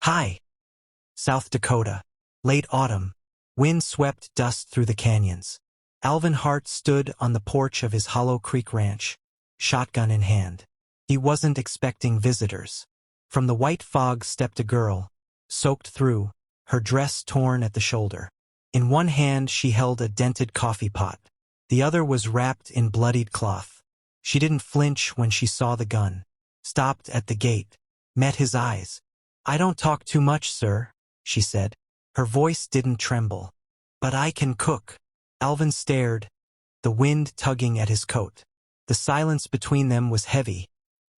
Hi, South Dakota. Late autumn. Wind swept dust through the canyons. Alvin Hart stood on the porch of his Hollow Creek ranch, shotgun in hand. He wasn't expecting visitors. From the white fog stepped a girl, soaked through, her dress torn at the shoulder. In one hand she held a dented coffee pot. The other was wrapped in bloodied cloth. She didn't flinch when she saw the gun. Stopped at the gate. Met his eyes. "I don't talk too much, sir," she said. Her voice didn't tremble. "But I can cook." Alvin stared, the wind tugging at his coat. The silence between them was heavy,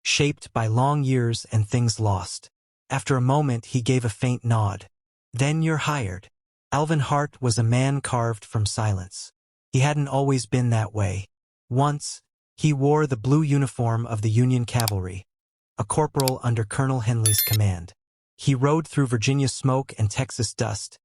shaped by long years and things lost. After a moment he gave a faint nod. "Then you're hired." Alvin Hart was a man carved from silence. He hadn't always been that way. Once, he wore the blue uniform of the Union Cavalry, a corporal under Colonel Henley's command. He rode through Virginia smoke and Texas dust,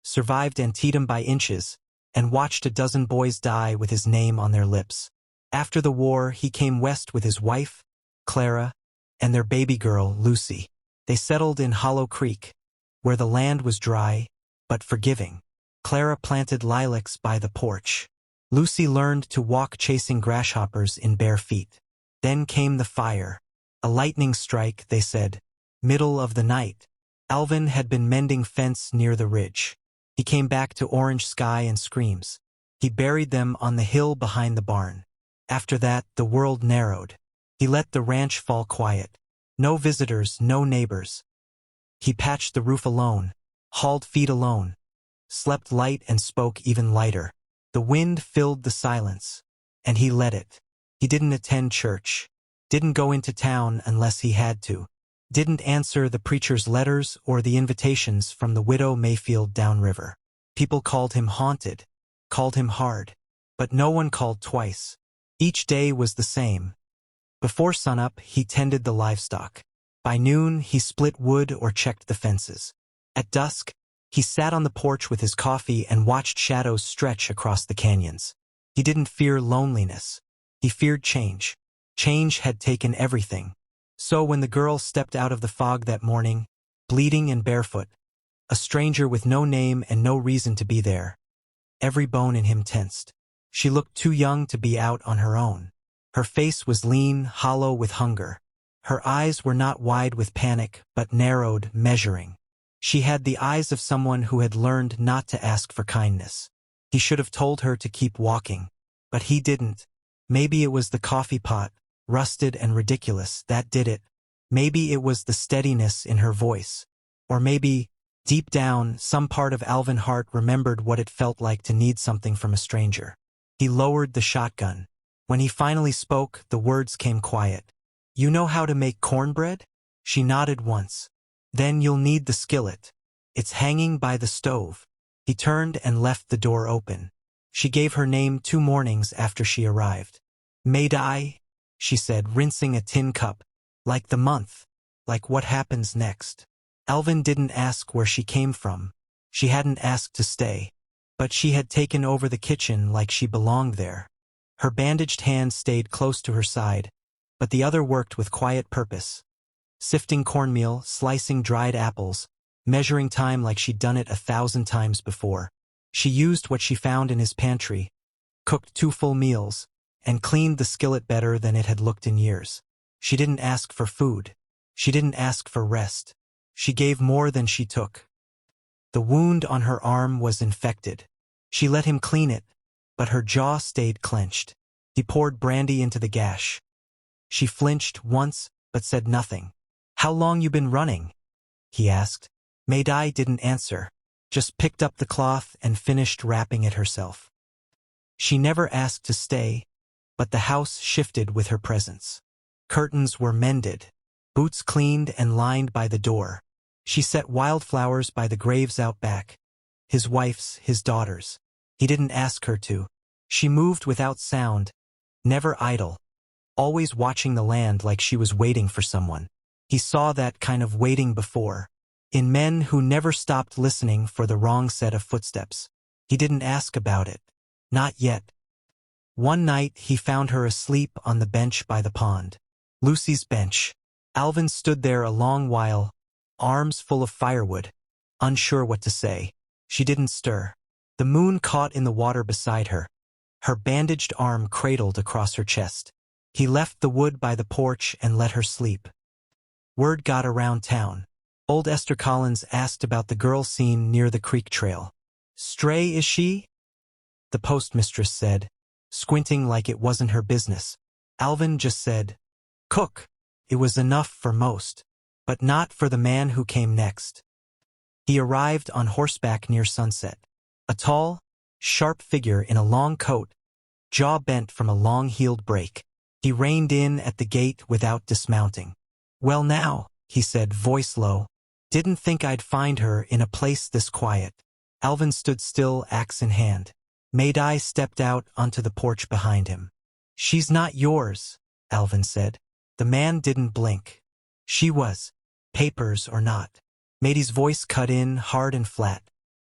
survived Antietam by inches, and watched a dozen boys die with his name on their lips. After the war, he came west with his wife, Clara, and their baby girl, Lucy. They settled in Hollow Creek, where the land was dry, but forgiving. Clara planted lilacs by the porch. Lucy learned to walk chasing grasshoppers in bare feet. Then came the fire. A lightning strike, they said. Middle of the night. Alvin had been mending fence near the ridge. He came back to orange sky and screams. He buried them on the hill behind the barn. After that, the world narrowed. He let the ranch fall quiet. No visitors, no neighbors. He patched the roof alone, hauled feet alone, slept light and spoke even lighter. The wind filled the silence, and he let it. He didn't attend church, didn't go into town unless he had to, didn't answer the preacher's letters or the invitations from the widow Mayfield downriver. People called him haunted, called him hard, but no one called twice. Each day was the same. Before sunup, he tended the livestock. By noon, he split wood or checked the fences. At dusk, he sat on the porch with his coffee and watched shadows stretch across the canyons. He didn't fear loneliness. He feared change. Change had taken everything. So when the girl stepped out of the fog that morning, bleeding and barefoot, a stranger with no name and no reason to be there, every bone in him tensed. She looked too young to be out on her own. Her face was lean, hollow with hunger. Her eyes were not wide with panic, but narrowed, measuring. She had the eyes of someone who had learned not to ask for kindness. He should have told her to keep walking, but he didn't. Maybe it was the coffee pot, rusted and ridiculous, that did it. Maybe it was the steadiness in her voice. Or maybe, deep down, some part of Alvin Hart remembered what it felt like to need something from a stranger. He lowered the shotgun. When he finally spoke, the words came quiet. "You know how to make cornbread?" She nodded once. "Then you'll need the skillet. It's hanging by the stove." He turned and left the door open. She gave her name 2 mornings after she arrived. "May-di," she said, rinsing a tin cup. "Like the month. Like what happens next." Alvin didn't ask where she came from. She hadn't asked to stay. But she had taken over the kitchen like she belonged there. Her bandaged hand stayed close to her side, but the other worked with quiet purpose. Sifting cornmeal, slicing dried apples, measuring time like she'd done it 1,000 times before. She used what she found in his pantry, cooked 2 full meals, and cleaned the skillet better than it had looked in years. She didn't ask for food. She didn't ask for rest. She gave more than she took. The wound on her arm was infected. She let him clean it, but her jaw stayed clenched. He poured brandy into the gash. She flinched once, but said nothing. "How long you been running?" he asked. May-di didn't answer, just picked up the cloth and finished wrapping it herself. She never asked to stay, but the house shifted with her presence. Curtains were mended, boots cleaned and lined by the door. She set wildflowers by the graves out back. His wife's, his daughter's. He didn't ask her to. She moved without sound, never idle, always watching the land like she was waiting for someone. He saw that kind of waiting before, in men who never stopped listening for the wrong set of footsteps. He didn't ask about it. Not yet. One night he found her asleep on the bench by the pond. Lucy's bench. Alvin stood there a long while, arms full of firewood. Unsure what to say, she didn't stir. The moon caught in the water beside her. Her bandaged arm cradled across her chest. He left the wood by the porch and let her sleep. Word got around town. Old Esther Collins asked about the girl seen near the creek trail. "Stray, is she?" the postmistress said, squinting like it wasn't her business. Alvin just said, "Cook." It was enough for most, but not for the man who came next. He arrived on horseback near sunset. A tall, sharp figure in a long coat, jaw bent from a long-heeled break. He reined in at the gate without dismounting. "Well now," he said, voice low. "Didn't think I'd find her in a place this quiet." Alvin stood still, axe in hand. Madai stepped out onto the porch behind him. "She's not yours," Alvin said. The man didn't blink. "She was, papers or not." Maidie's voice cut in, hard and flat.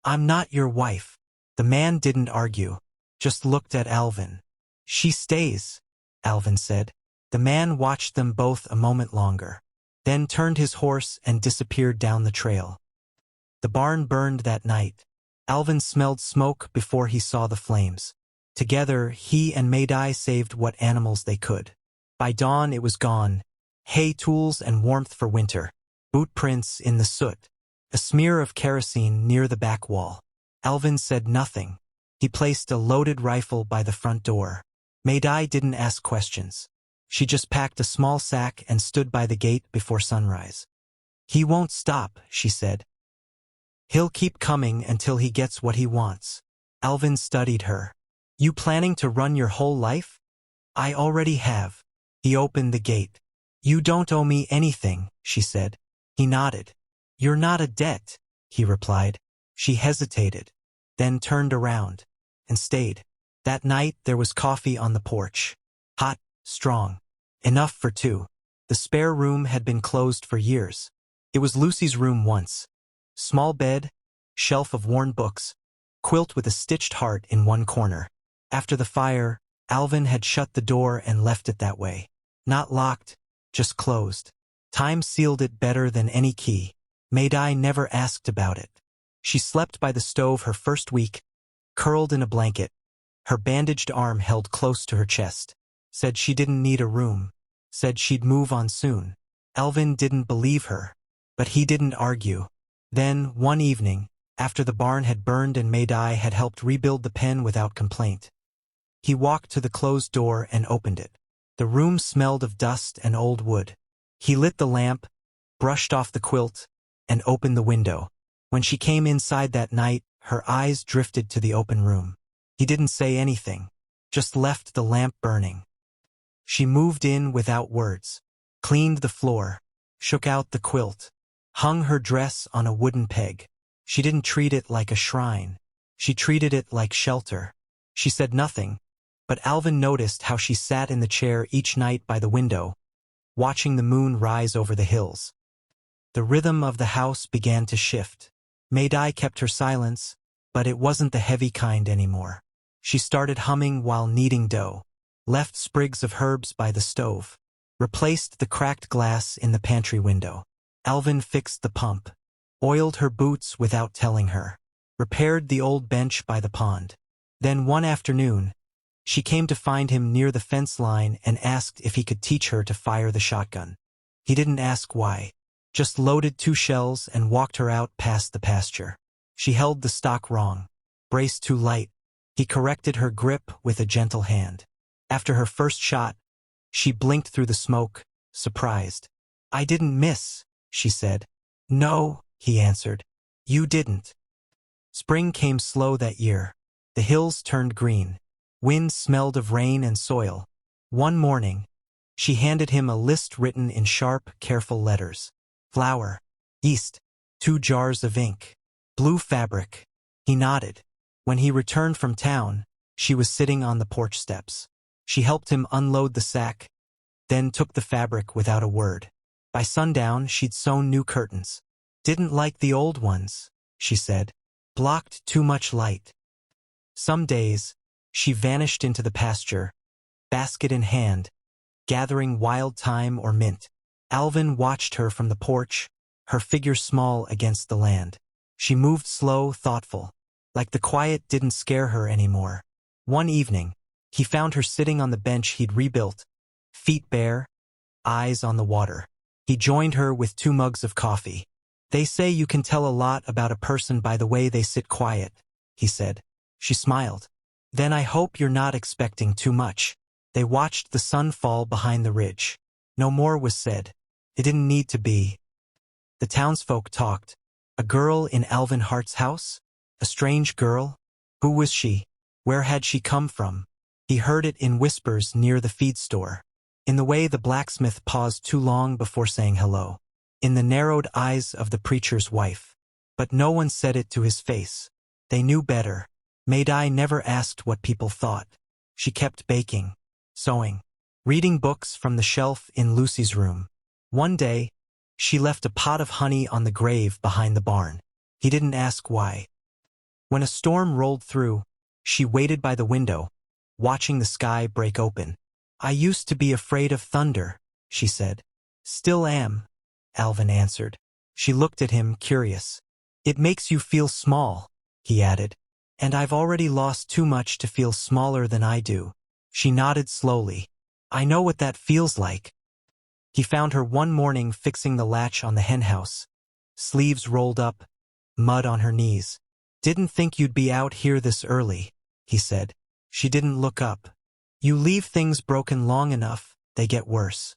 "I'm not your wife." The man didn't argue, just looked at Alvin. "She stays," Alvin said. The man watched them both a moment longer, then turned his horse and disappeared down the trail. The barn burned that night. Alvin smelled smoke before he saw the flames. Together, he and Madai saved what animals they could. By dawn it was gone. Hay tools and warmth for winter. Boot prints in the soot. A smear of kerosene near the back wall. Alvin said nothing. He placed a loaded rifle by the front door. Madai didn't ask questions. She just packed a small sack and stood by the gate before sunrise. "He won't stop," she said. "He'll keep coming until he gets what he wants." Alvin studied her. "You planning to run your whole life?" "I already have." He opened the gate. "You don't owe me anything," she said. He nodded. "You're not a debt," he replied. She hesitated, then turned around and stayed. That night there was coffee on the porch. Hot, strong. Enough for two. The spare room had been closed for years. It was Lucy's room once. Small bed, shelf of worn books, quilt with a stitched heart in one corner. After the fire, Alvin had shut the door and left it that way. Not locked, just closed. Time sealed it better than any key. Madai never asked about it. She slept by the stove her first week, curled in a blanket, her bandaged arm held close to her chest. Said she didn't need a room. Said she'd move on soon. Alvin didn't believe her, but he didn't argue. Then, one evening, after the barn had burned and Madai had helped rebuild the pen without complaint, he walked to the closed door and opened it. The room smelled of dust and old wood. He lit the lamp, brushed off the quilt, and opened the window. When she came inside that night, her eyes drifted to the open room. He didn't say anything, just left the lamp burning. She moved in without words, cleaned the floor, shook out the quilt, hung her dress on a wooden peg. She didn't treat it like a shrine. She treated it like shelter. She said nothing, but Alvin noticed how she sat in the chair each night by the window, watching the moon rise over the hills. The rhythm of the house began to shift. Madai kept her silence, but it wasn't the heavy kind anymore. She started humming while kneading dough, left sprigs of herbs by the stove, replaced the cracked glass in the pantry window. Alvin fixed the pump, oiled her boots without telling her, repaired the old bench by the pond. Then one afternoon, she came to find him near the fence line and asked if he could teach her to fire the shotgun. He didn't ask why, just loaded 2 shells and walked her out past the pasture. She held the stock wrong, braced too light. He corrected her grip with a gentle hand. After her first shot, she blinked through the smoke, surprised. "I didn't miss," she said. "No," he answered. "You didn't." Spring came slow that year. The hills turned green. Wind smelled of rain and soil. One morning, she handed him a list written in sharp, careful letters. Flour, yeast, 2 jars of ink, blue fabric. He nodded. When he returned from town, she was sitting on the porch steps. She helped him unload the sack, then took the fabric without a word. By sundown, she'd sewn new curtains. "Didn't like the old ones," she said. "Blocked too much light." Some days, she vanished into the pasture, basket in hand, gathering wild thyme or mint. Alvin watched her from the porch, her figure small against the land. She moved slow, thoughtful, like the quiet didn't scare her anymore. One evening, he found her sitting on the bench he'd rebuilt, feet bare, eyes on the water. He joined her with 2 mugs of coffee. "They say you can tell a lot about a person by the way they sit quiet," he said. She smiled. "Then I hope you're not expecting too much." They watched the sun fall behind the ridge. No more was said. It didn't need to be. The townsfolk talked. A girl in Alvin Hart's house? A strange girl? Who was she? Where had she come from? He heard it in whispers near the feed store. In the way the blacksmith paused too long before saying hello. In the narrowed eyes of the preacher's wife. But no one said it to his face. They knew better. Madai never asked what people thought. She kept baking, sewing, reading books from the shelf in Lucy's room. One day, she left a pot of honey on the grave behind the barn. He didn't ask why. When a storm rolled through, she waited by the window, watching the sky break open. "I used to be afraid of thunder," she said. "Still am," Alvin answered. She looked at him, curious. "It makes you feel small," he added. "And I've already lost too much to feel smaller than I do." She nodded slowly. "I know what that feels like." He found her one morning fixing the latch on the henhouse. Sleeves rolled up, mud on her knees. "Didn't think you'd be out here this early," he said. She didn't look up. "You leave things broken long enough, they get worse."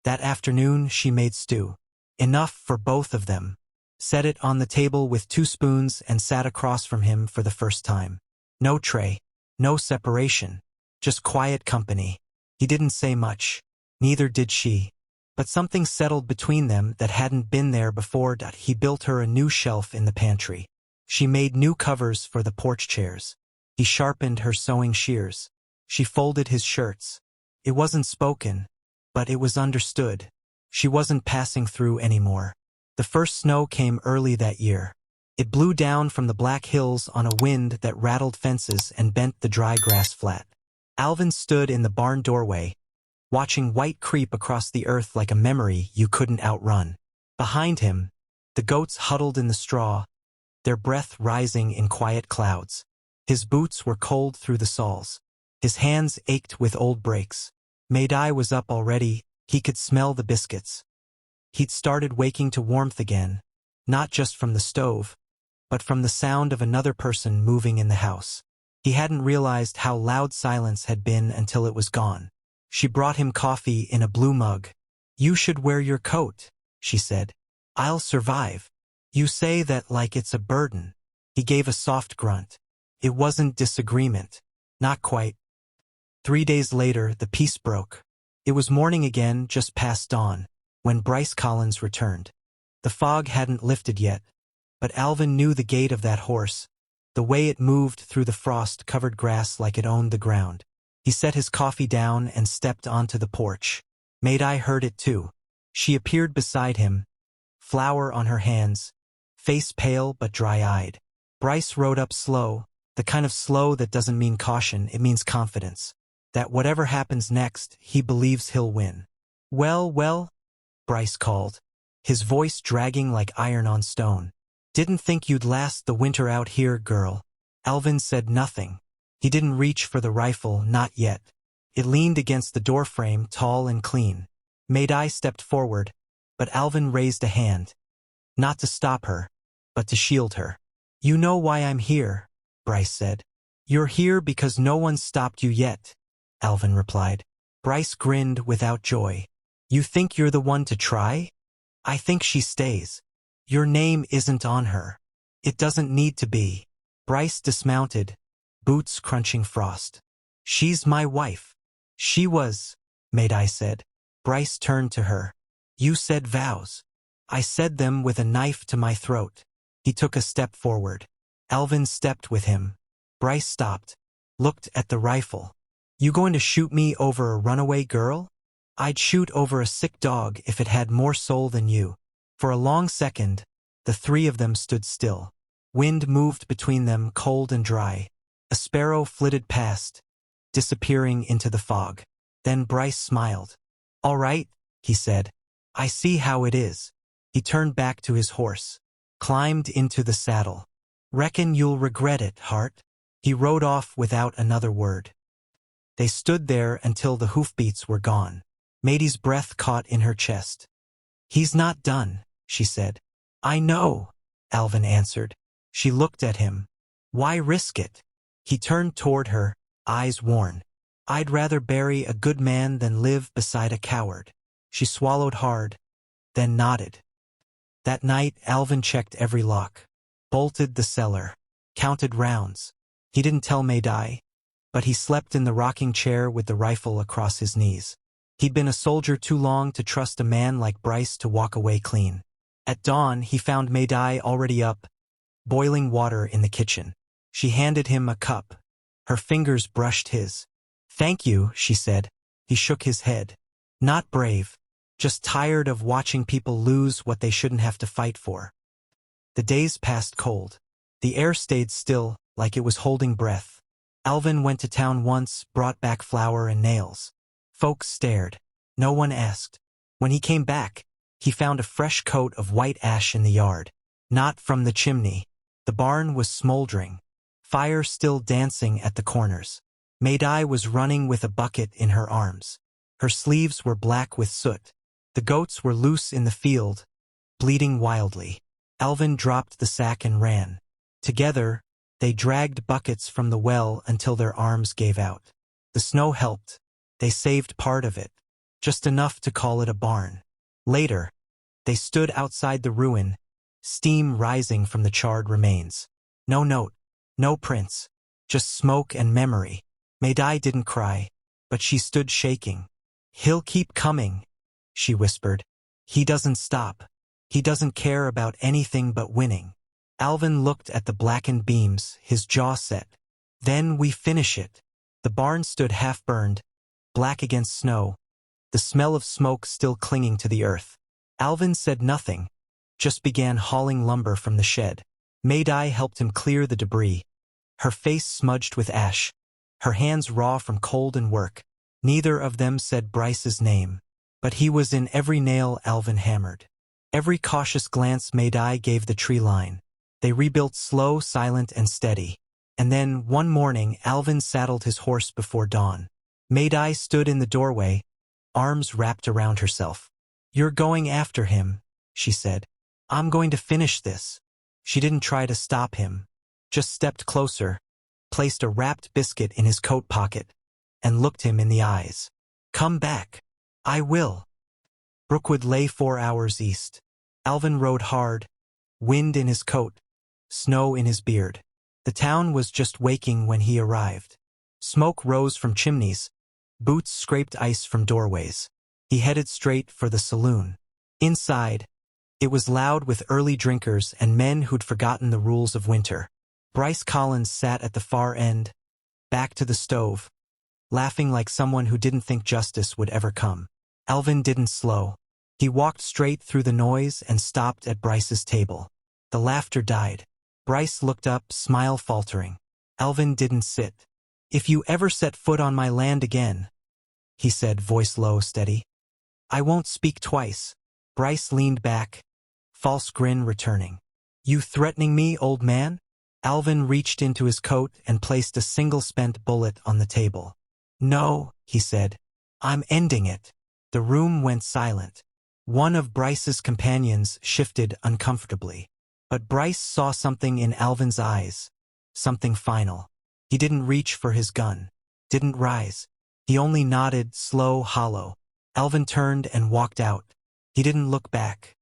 That afternoon she made stew. Enough for both of them. Set it on the table with 2 spoons and sat across from him for the first time. No tray, no separation, just quiet company. He didn't say much. Neither did she. But something settled between them that hadn't been there before. He built her a new shelf in the pantry. She made new covers for the porch chairs. He sharpened her sewing shears. She folded his shirts. It wasn't spoken, but it was understood. She wasn't passing through anymore. The first snow came early that year. It blew down from the Black Hills on a wind that rattled fences and bent the dry grass flat. Alvin stood in the barn doorway, watching white creep across the earth like a memory you couldn't outrun. Behind him, the goats huddled in the straw, their breath rising in quiet clouds. His boots were cold through the soles. His hands ached with old breaks. Madai was up already. He could smell the biscuits. He'd started waking to warmth again, not just from the stove, but from the sound of another person moving in the house. He hadn't realized how loud silence had been until it was gone. She brought him coffee in a blue mug. "You should wear your coat," she said. "I'll survive." "You say that like it's a burden." He gave a soft grunt. It wasn't disagreement. Not quite. 3 days later, the peace broke. It was morning again, just past dawn, when Bryce Collins returned. The fog hadn't lifted yet, but Alvin knew the gait of that horse, the way it moved through the frost-covered grass like it owned the ground. He set his coffee down and stepped onto the porch. Madai heard it too. She appeared beside him, flour on her hands, face pale but dry-eyed. Bryce rode up slow, the kind of slow that doesn't mean caution, it means confidence. That whatever happens next, he believes he'll win. "Well, well," Bryce called, his voice dragging like iron on stone. "Didn't think you'd last the winter out here, girl." Alvin said nothing. He didn't reach for the rifle, not yet. It leaned against the doorframe, tall and clean. Madai stepped forward, but Alvin raised a hand. Not to stop her, but to shield her. "You know why I'm here," Bryce said. "You're here because no one's stopped you yet," Alvin replied. Bryce grinned without joy. "You think you're the one to try? I think she stays. Your name isn't on her. It doesn't need to be." Bryce dismounted, boots crunching frost. "She's my wife." "She was," Madai said. Bryce turned to her. "You said vows." "I said them with a knife to my throat." He took a step forward. Alvin stepped with him. Bryce stopped, looked at the rifle. "You going to shoot me over a runaway girl?" "I'd shoot over a sick dog if it had more soul than you." For a long second, the 3 of them stood still. Wind moved between them, cold and dry. A sparrow flitted past, disappearing into the fog. Then Bryce smiled. "All right," he said. "I see how it is. He turned back to his horse, climbed into the saddle. "Reckon you'll regret it, Hart." He rode off without another word. They stood there until the hoofbeats were gone. Matey's breath caught in her chest. "He's not done," she said. "I know," Alvin answered. She looked at him. "Why risk it?" He turned toward her, eyes worn. "I'd rather bury a good man than live beside a coward." She swallowed hard, then nodded. That night, Alvin checked every lock, bolted the cellar, counted rounds. He didn't tell Maydai, but he slept in the rocking chair with the rifle across his knees. He'd been a soldier too long to trust a man like Bryce to walk away clean. At dawn, he found Maydai already up, boiling water in the kitchen. She handed him a cup. Her fingers brushed his. "Thank you," she said. He shook his head. "Not brave. Just tired of watching people lose what they shouldn't have to fight for." The days passed cold. The air stayed still, like it was holding breath. Alvin went to town once, brought back flour and nails. Folks stared. No one asked. When he came back, he found a fresh coat of white ash in the yard. Not from the chimney. The barn was smoldering, fire still dancing at the corners. Maydai was running with a bucket in her arms. Her sleeves were black with soot. The goats were loose in the field, bleating wildly. Alvin dropped the sack and ran. Together, they dragged buckets from the well until their arms gave out. The snow helped. They saved part of it, just enough to call it a barn. Later, they stood outside the ruin, steam rising from the charred remains. No note, no prints, just smoke and memory. Maydai didn't cry, but she stood shaking. "He'll keep coming," she whispered. "He doesn't stop. He doesn't care about anything but winning." Alvin looked at the blackened beams, his jaw set. "Then we finish it." The barn stood half-burned, black against snow, the smell of smoke still clinging to the earth. Alvin said nothing, just began hauling lumber from the shed. Maydai helped him clear the debris, her face smudged with ash, her hands raw from cold and work. Neither of them said Bryce's name, but he was in every nail Alvin hammered. Every cautious glance Maydai gave the tree line. They rebuilt slow, silent, and steady. And then, one morning, Alvin saddled his horse before dawn. Maydai stood in the doorway, arms wrapped around herself. "You're going after him," she said. "I'm going to finish this." She didn't try to stop him, just stepped closer, placed a wrapped biscuit in his coat pocket, and looked him in the eyes. "Come back." "I will." Brookwood lay 4 hours east. Alvin rode hard, wind in his coat, snow in his beard. The town was just waking when he arrived. Smoke rose from chimneys, boots scraped ice from doorways. He headed straight for the saloon. Inside, it was loud with early drinkers and men who'd forgotten the rules of winter. Bryce Collins sat at the far end, back to the stove, laughing like someone who didn't think justice would ever come. Alvin didn't slow. He walked straight through the noise and stopped at Bryce's table. The laughter died. Bryce looked up, smile faltering. Alvin didn't sit. "If you ever set foot on my land again," he said, voice low, steady, "I won't speak twice." Bryce leaned back, false grin returning. "You threatening me, old man?" Alvin reached into his coat and placed a single spent bullet on the table. "No," he said. "I'm ending it." The room went silent. One of Bryce's companions shifted uncomfortably. But Bryce saw something in Alvin's eyes, something final. He didn't reach for his gun, didn't rise. He only nodded, slow, hollow. Alvin turned and walked out. He didn't look back.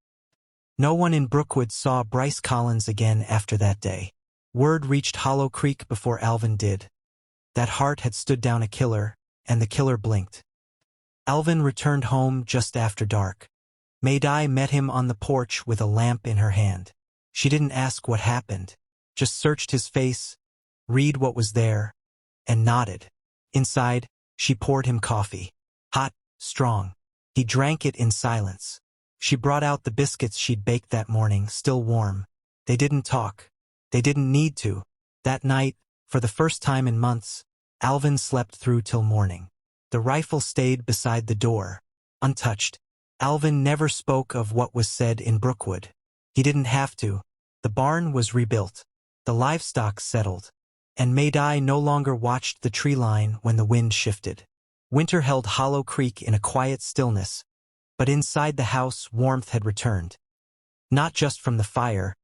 No one in Brookwood saw Bryce Collins again after that day. Word reached Hollow Creek before Alvin did. That Hart had stood down a killer, and the killer blinked. Alvin returned home just after dark. Maydai met him on the porch with a lamp in her hand. She didn't ask what happened, just searched his face, read what was there, and nodded. Inside, she poured him coffee. Hot, strong. He drank it in silence. She brought out the biscuits she'd baked that morning, still warm. They didn't talk. They didn't need to. That night, for the first time in months, Alvin slept through till morning. The rifle stayed beside the door, untouched. Alvin never spoke of what was said in Brookwood. He didn't have to. The barn was rebuilt. The livestock settled. And Madai no longer watched the tree line when the wind shifted. Winter held Hollow Creek in a quiet stillness, but inside the house warmth had returned. Not just from the fire,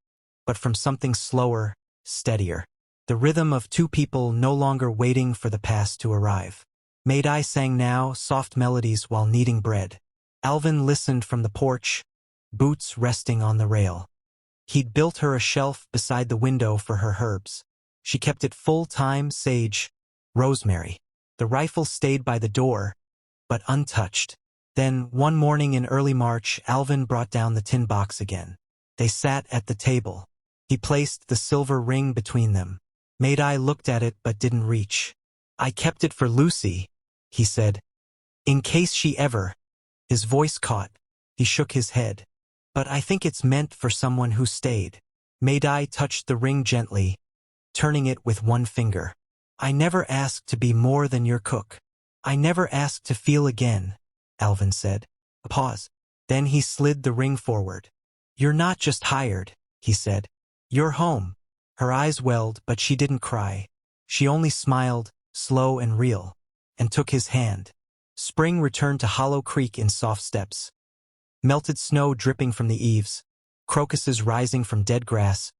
but from something slower, steadier. The rhythm of two people no longer waiting for the past to arrive. Madai sang now soft melodies while kneading bread. Alvin listened from the porch, boots resting on the rail. He'd built her a shelf beside the window for her herbs. She kept it full-time sage, rosemary. The rifle stayed by the door, but untouched. Then, one morning in early March, Alvin brought down the tin box again. They sat at the table. He placed the silver ring between them. Madai looked at it but didn't reach. "I kept it for Lucy," he said. "In case she ever—" His voice caught. He shook his head. "But I think it's meant for someone who stayed." Madai touched the ring gently, turning it with one finger. "I never asked to be more than your cook. I never asked to feel again," Alvin said. A pause. Then he slid the ring forward. "You're not just hired," he said. "You're home." Her eyes welled, but she didn't cry. She only smiled, slow and real, and took his hand. Spring returned to Hollow Creek in soft steps. Melted snow dripping from the eaves, crocuses rising from dead grass,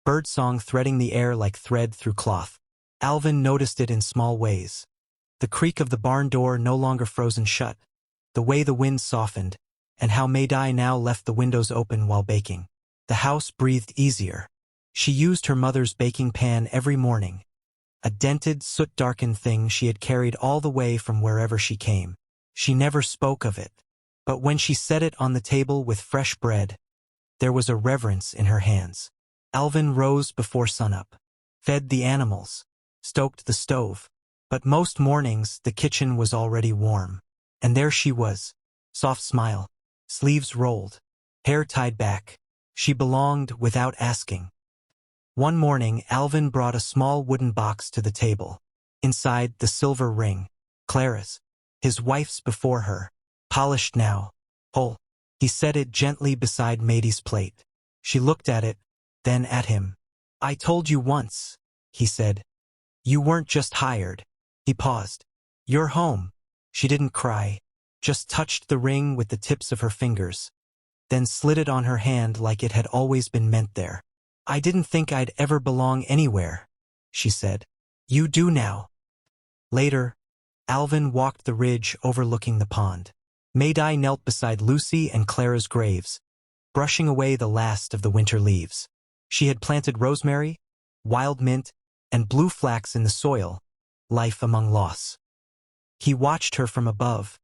birdsong threading the air like thread through cloth. Alvin noticed it in small ways. The creak of the barn door no longer frozen shut, the way the wind softened, and how Madai now left the windows open while baking. The house breathed easier. She used her mother's baking pan every morning, a dented, soot-darkened thing she had carried all the way from wherever she came. She never spoke of it, but when she set it on the table with fresh bread, there was a reverence in her hands. Alvin rose before sunup, fed the animals, stoked the stove. But most mornings the kitchen was already warm. And there she was, soft smile, sleeves rolled, hair tied back. She belonged without asking. One morning Alvin brought a small wooden box to the table. Inside, the silver ring, Clara's, his wife's before her, polished now, whole. He set it gently beside Maidie's plate. She looked at it, then at him. "I told you once," he said. "You weren't just hired." He paused. "You're home." She didn't cry, just touched the ring with the tips of her fingers, then slid it on her hand like it had always been meant there. "I didn't think I'd ever belong anywhere," she said. "You do now." Later, Alvin walked the ridge overlooking the pond. Madai knelt beside Lucy and Clara's graves, brushing away the last of the winter leaves. She had planted rosemary, wild mint, and blue flax in the soil, life among loss. He watched her from above,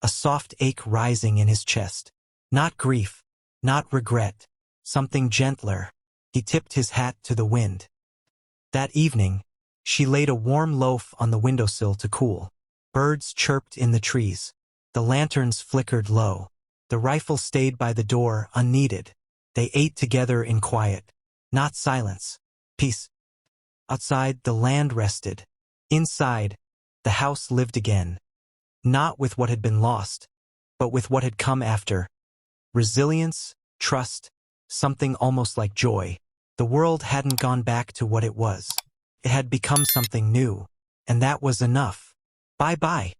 a soft ache rising in his chest. Not grief, not regret, something gentler. He tipped his hat to the wind. That evening, she laid a warm loaf on the windowsill to cool. Birds chirped in the trees. The lanterns flickered low. The rifle stayed by the door unneeded. They ate together in quiet. Not silence. Peace. Outside, the land rested. Inside, the house lived again. Not with what had been lost, but with what had come after. Resilience, trust, something almost like joy. The world hadn't gone back to what it was. It had become something new, and that was enough. Bye-bye.